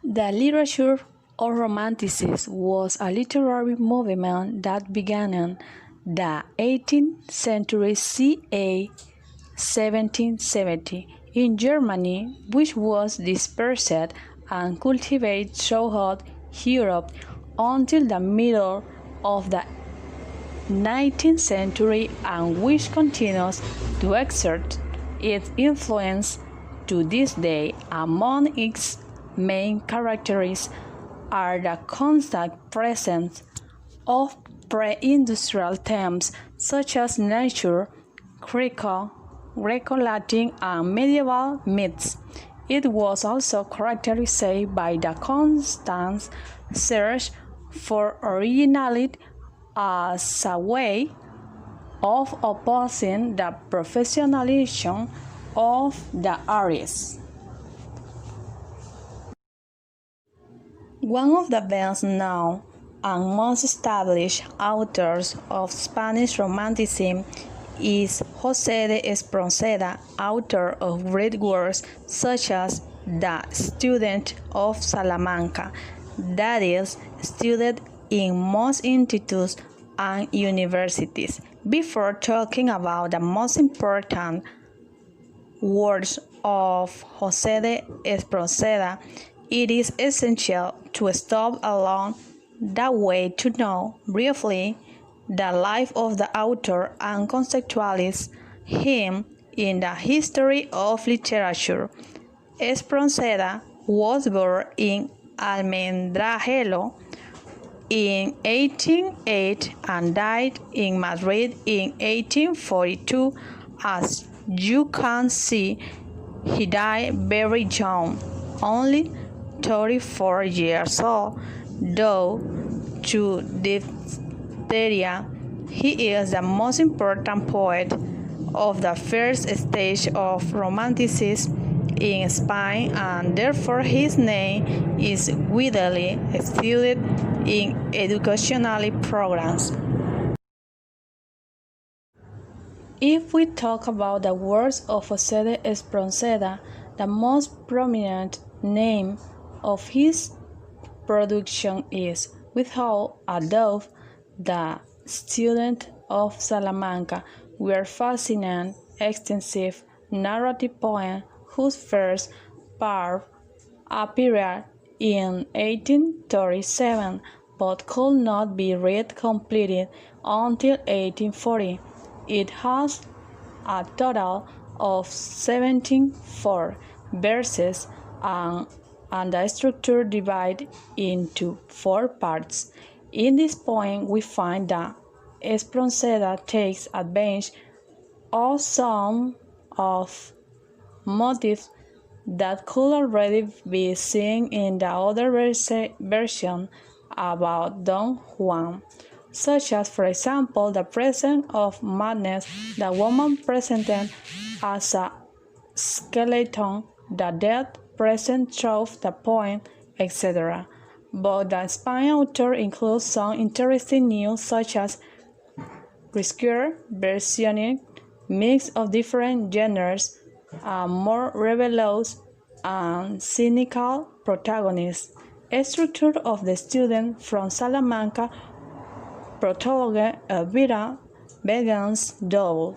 The literature of Romanticism was a literary movement that began in the 18th century ca. 1770 in Germany, which was dispersed and cultivated throughout Europe until the middle of the 19th century, and which continues to exert its influence to this day. Among its main characteristics are the constant presence of pre-industrial themes such as nature, Greco-Latin, and medieval myths. It was also characterized by the constant search for originality as a way of opposing the professionalism of the artist. One of the best known and most established authors of Spanish Romanticism is José de Espronceda, author of great works such as The Student of Salamanca, that is, studied in most institutes and universities. Before talking about the most important works of José de Espronceda, it is essential to stop along the way to know briefly the life of the author and contextualize him in the history of literature. Espronceda was born in Almendralejo in 1808 and died in Madrid in 1842. As you can see, he died very young, only 34 years old, though to diphtheria. He is the most important poet of the first stage of Romanticism in Spain, and therefore his name is widely studied in educational programs. If we talk about the works of José de Espronceda, the most prominent name of his production is, without a doubt, The Student of Salamanca, where fascinating, extensive narrative poem whose first part appeared in 1837 but could not be read completed until 1840. It has a total of 74 verses and the structure divided into 4 parts. In this poem, we find that Espronceda takes advantage of some of motifs that could already be seen in the other version about Don Juan, such as, for example, the presence of madness, the woman presented as a skeleton, the dead present through the poem, etc. But the Spanish author includes some interesting news, such as riskier versioning, mix of different genres, a more rebellious and cynical protagonist, a structure of the student from Salamanca, prologue, Elvira begins double.